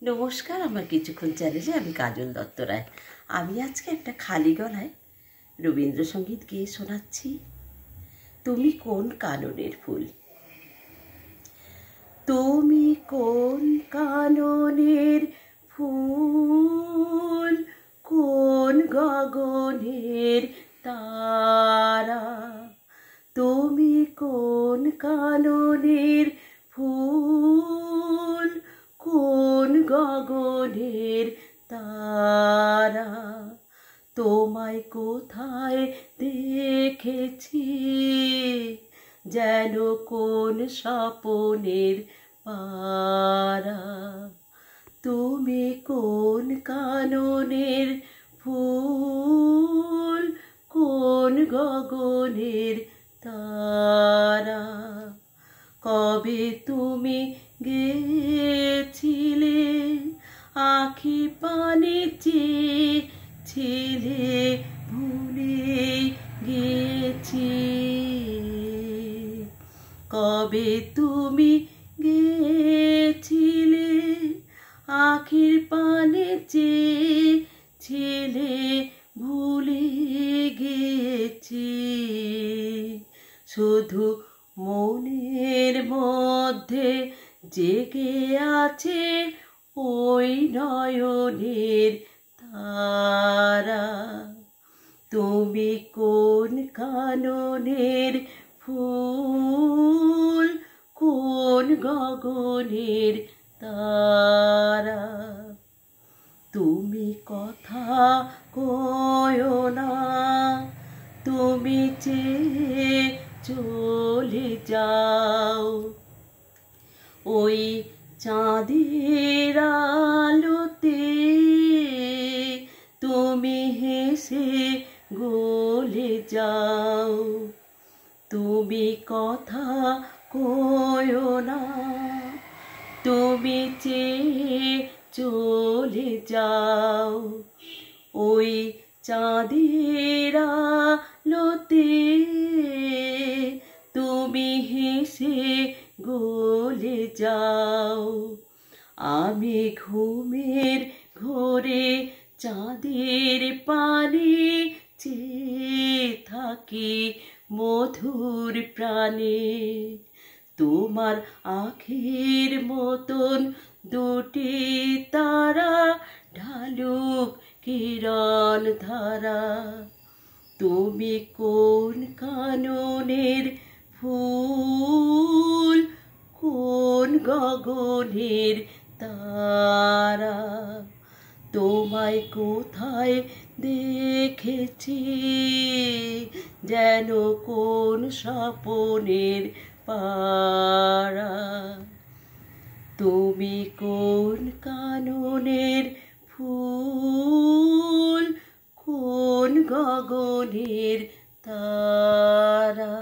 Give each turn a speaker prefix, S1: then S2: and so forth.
S1: নমস্কার, আমার কিছুক্ষণ চ্যানেলে আমি কাজল দত্ত রায়। আমি আজকে একটা খালি গলায় রবীন্দ্রসঙ্গীত গেয়ে শোনাচ্ছি। তুমি কোন কাননের ফুল। তুমি কোন কাননের ফুল, কোন গগনের তারা। তুমি কোন কাননের ফুল, কোন গগনের তারা। তোমায় কোথায় দেখেছি, যেন কোন স্বপনের পারা। তুমি কোন কাননের ফুল, কোন গগনের তারা। কবে তুমি গেছিলে, আখি পানে চেয়েছিলে, ভুলে গেছি। কবে তুমি গেছিলে, আখির পানে চেয়েছিলে, ভুলে গেছি। শুধু মনের মধ্যে জেগে আছে ওই নয়নের তারা। তুমি কোন কাননের ফুল, কোন গগনের তারা। তুমি কথা কয়ো না, তুমি চেয়ে চলে যাও। ওই চাঁদের আলোতে তুমি হেসে গলে যাও। তুমি কথা কয়ো না, তুমি চেয়ে চলে যাও। ওই চাঁদের আলোতে তুমি হেসে গলে যাও। আমি ঘুমের ঘোরে চাঁদের পানে চেয়ে থাকি মধুর প্রাণে। তোমার আখির মতন দুটি তারা ঢালুক কিরণ ধারা। তুমি কোন কাননের ফুল, কোন গগনের তারা। তোমায় কোথায় দেখেছি, যেন কোন স্বপনের পারা। তুমি কোন কাননের ফুল, কোন গগনের তারা।